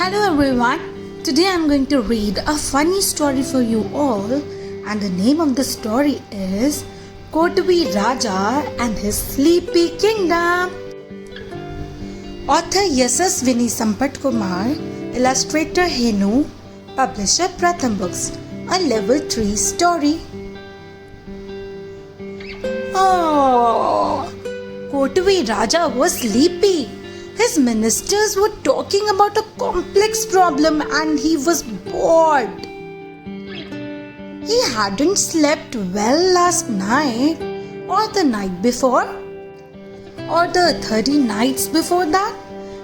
Hello everyone. Today I'm going to read a funny story for you all, and the name of the story is Kottavi Raja and his Sleepy Kingdom. Author Yasaswini Sampat Kumar, illustrator Henu, publisher Pratham Books, a level 3 story. Oh, Kottavi Raja was sleepy. His ministers were talking about a complex problem and he was bored. He hadn't slept well last night, or the night before, or the 30 nights before that.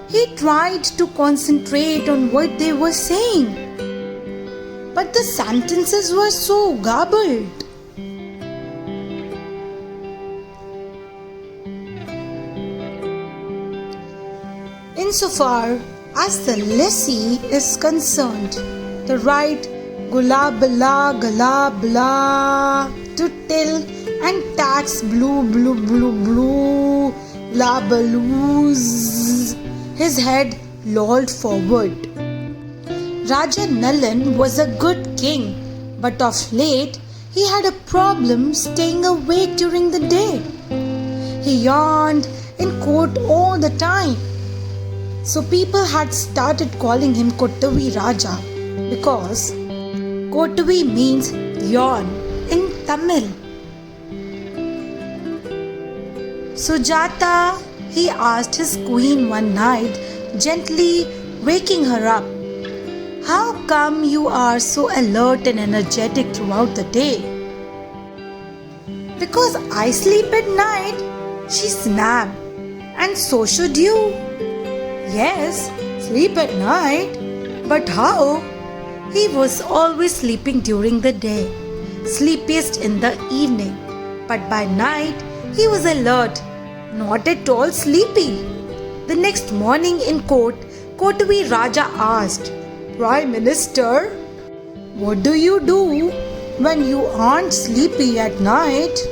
He tried to concentrate on what they were saying, but the sentences were so garbled. Insofar as the lessee is concerned, the right gulabla galabla to till and tax blue la balloos. His head lolled forward. Raja Nalan was a good king, but of late he had a problem staying awake during the day. He yawned in court all the time. So people had started calling him Kottavi Raja because Kottavi means yawn in Tamil. Sujata, he asked his queen one night, gently waking her up, "How come you are so alert and energetic throughout the day?" "Because I sleep at night," she snapped, "and so should you." "Yes, sleep at night. But how?" He was always sleeping during the day, sleepiest in the evening. But by night, he was alert, not at all sleepy. The next morning in court, Kottavi Raja asked, "Prime Minister, what do you do when you aren't sleepy at night?"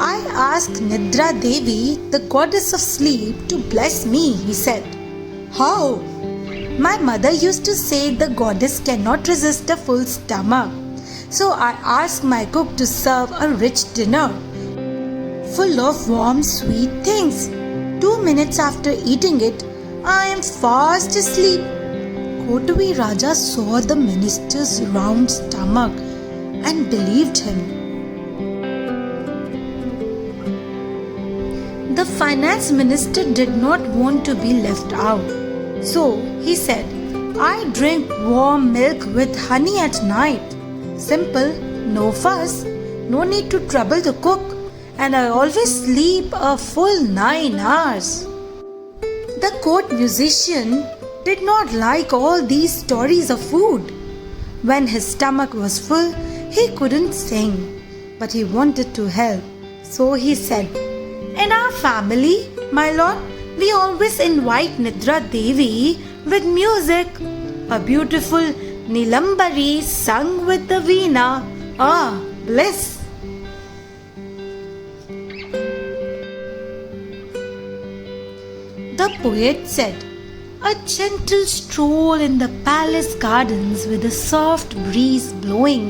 "I ask Nidra Devi, the goddess of sleep, to bless me," he said. "How?" "My mother used to say the goddess cannot resist a full stomach. So I ask my cook to serve a rich dinner, full of warm, sweet things. 2 minutes after eating it, I am fast asleep." Kottavi Raja saw the minister's round stomach and believed him. The finance minister did not want to be left out. So he said, "I drink warm milk with honey at night. Simple, no fuss, no need to trouble the cook, and I always sleep a full 9 hours. The court musician did not like all these stories of food. When his stomach was full, he couldn't sing, but he wanted to help. So he said, "In our family, my lord, we always invite Nidra Devi with music. A beautiful Nilambari sung with the veena. Ah, bliss." The poet said, "A gentle stroll in the palace gardens with a soft breeze blowing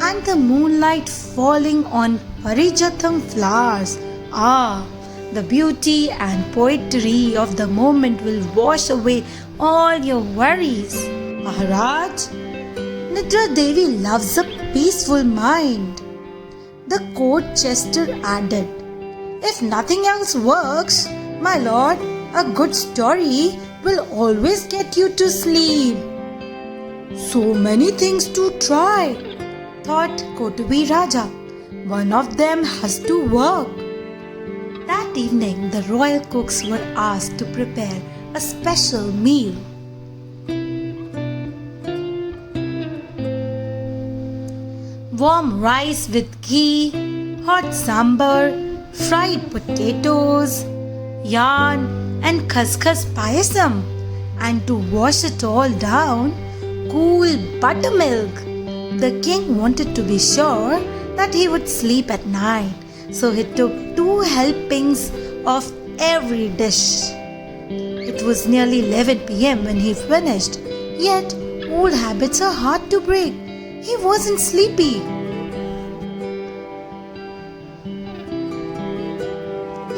and the moonlight falling on Parijatham flowers. Ah, the beauty and poetry of the moment will wash away all your worries." "Maharaj, Nidra Devi loves a peaceful mind." The court jester added, "If nothing else works, my lord, a good story will always get you to sleep." "So many things to try," thought Kottavi Raja. "One of them has to work." That evening, the royal cooks were asked to prepare a special meal. Warm rice with ghee, hot sambar, fried potatoes, yarn and khaskhas payasam, and to wash it all down, cool buttermilk. The king wanted to be sure that he would sleep at night, so he took 2 helpings of every dish. It was nearly 11 p.m. when he finished. Yet, old habits are hard to break. He wasn't sleepy.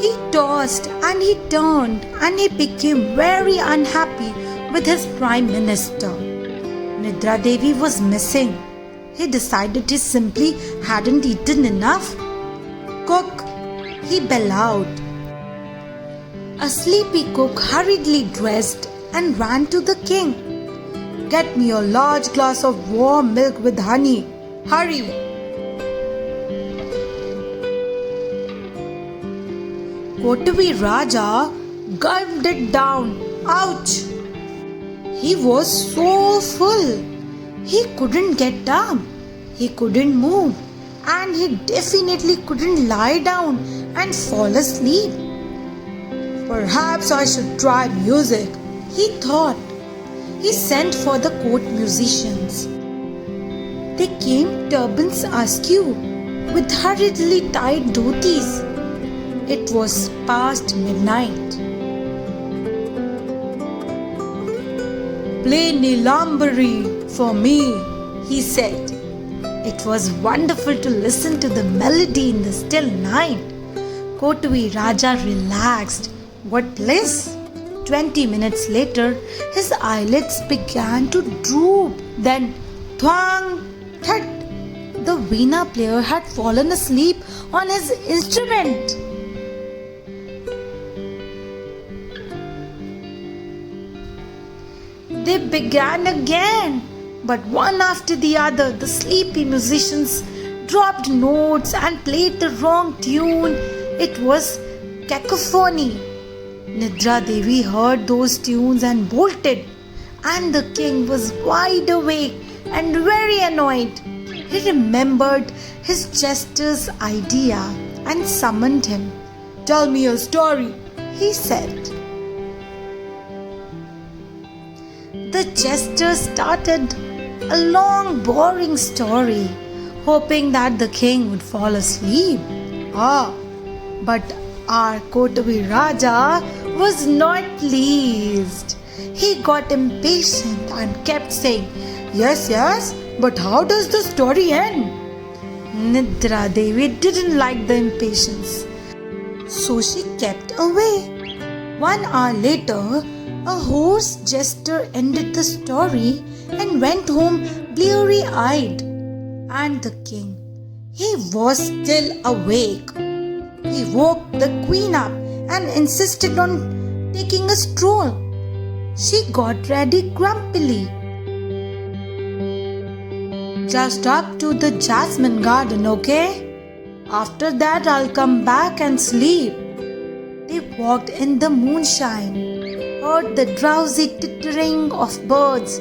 He tossed and he turned and he became very unhappy with his Prime Minister. Nidra Devi was missing. He decided he simply hadn't eaten enough. "Cook," he bellowed. A sleepy cook hurriedly dressed and ran to the king. "Get me a large glass of warm milk with honey. Hurry!" Kottavi Raja gulped it down. Ouch! He was so full. He couldn't get down. He couldn't move. And he definitely couldn't lie down and fall asleep. "Perhaps I should try music," he thought. He sent for the court musicians. They came turbans askew with hurriedly tied dhotis. It was past midnight. "Play Nilambari for me," he said. It was wonderful to listen to the melody in the still night. Kottavi Raja relaxed. What bliss! 20 minutes later, his eyelids began to droop. Then, thwang, thud, the veena player had fallen asleep on his instrument. They began again, but one after the other, the sleepy musicians dropped notes and played the wrong tune. It was cacophony. Nidra Devi heard those tunes and bolted, and the king was wide awake and very annoyed. He remembered his jester's idea and summoned him. "Tell me a story," he said. The jester started a long, boring story, hoping that the king would fall asleep. But our Kottavi Raja was not pleased. He got impatient and kept saying, Yes, but how does the story end?" Nidra Devi didn't like the impatience, so she kept away. 1 hour later, a hoarse jester ended the story and went home bleary-eyed. And the king, he was still awake. He woke the queen up and insisted on taking a stroll. She got ready grumpily. "Just up to the jasmine garden, okay? After that, I'll come back and sleep." They walked in the moonshine, heard the drowsy twittering of birds,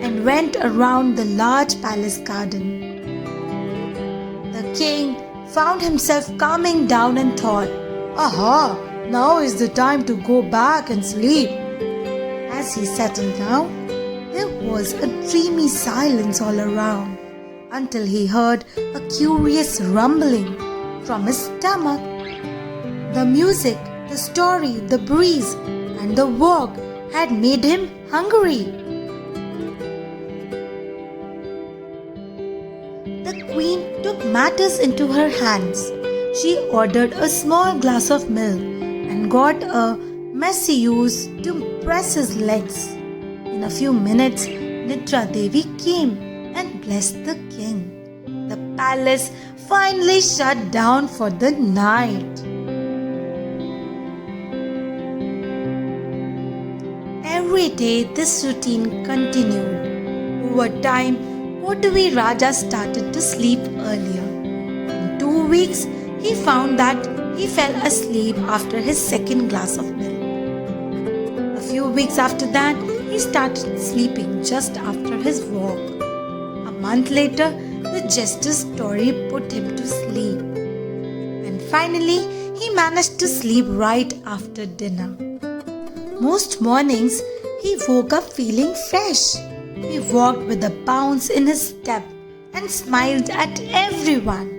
and went around the large palace garden. The king found himself calming down and thought, "Aha, now is the time to go back and sleep." As he settled down, there was a dreamy silence all around until he heard a curious rumbling from his stomach. The music, the story, the breeze, and the walk had made him hungry. The queen took matters into her hands. She ordered a small glass of milk and got a masseuse to press his legs. In a few minutes, Nidra Devi came and blessed the king. The palace finally shut down for the night. Every day this routine continued. Over time, Kottavi Raja started to sleep earlier. In 2 weeks, he found that he fell asleep after his second glass of milk. A few weeks after that, he started sleeping just after his walk. A month later, the jester's story put him to sleep. And finally, he managed to sleep right after dinner. Most mornings, he woke up feeling fresh. He walked with a bounce in his step and smiled at everyone.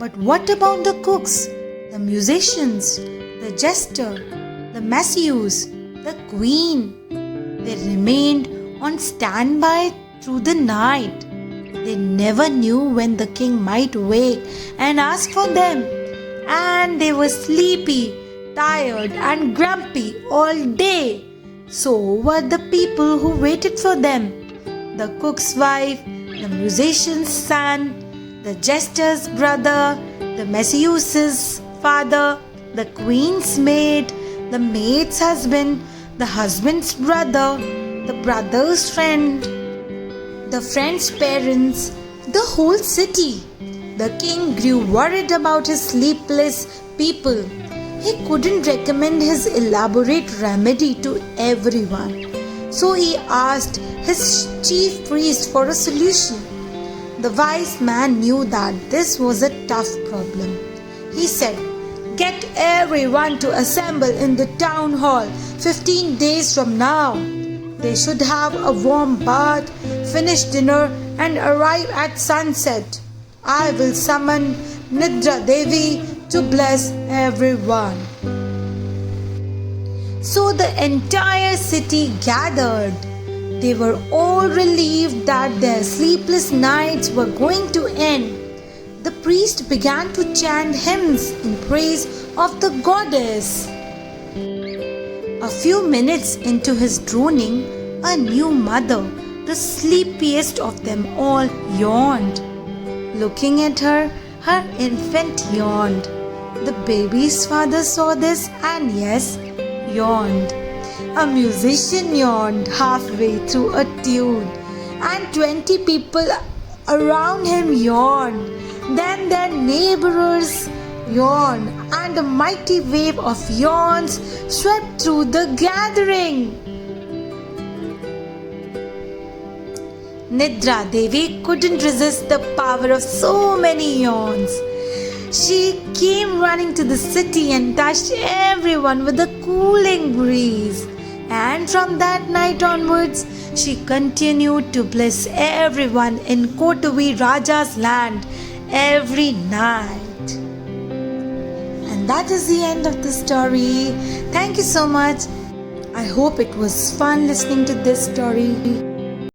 But what about the cooks, the musicians, the jester, the Messiahs, the queen. They remained on standby through the night. They never knew when the king might wake and ask for them. And they were sleepy, tired and grumpy all day. So were the people who waited for them. The cook's wife, the musician's son, the jester's brother, the Messiah's father, the queen's maid, the maid's husband, the husband's brother, the brother's friend, the friend's parents, the whole city. The king grew worried about his sleepless people. He couldn't recommend his elaborate remedy to everyone. So he asked his chief priest for a solution. The wise man knew that this was a tough problem. He said, "Get everyone to assemble in the town hall 15 days from now. They should have a warm bath, finish dinner and arrive at sunset. I will summon Nidra Devi to bless everyone." So the entire city gathered. They were all relieved that their sleepless nights were going to end. The priest began to chant hymns in praise of the goddess. A few minutes into his droning, a new mother, the sleepiest of them all, yawned. Looking at her, her infant yawned. The baby's father saw this and yes, yawned. A musician yawned halfway through a tune, and 20 people around him yawned. Then their neighbors yawned, and a mighty wave of yawns swept through the gathering. Nidra Devi couldn't resist the power of so many yawns. She came running to the city and touched everyone with a cooling breeze. And from that night onwards, she continued to bless everyone in Kottavi Raja's land every night. And that is the end of the story. Thank you so much. I hope it was fun listening to this story.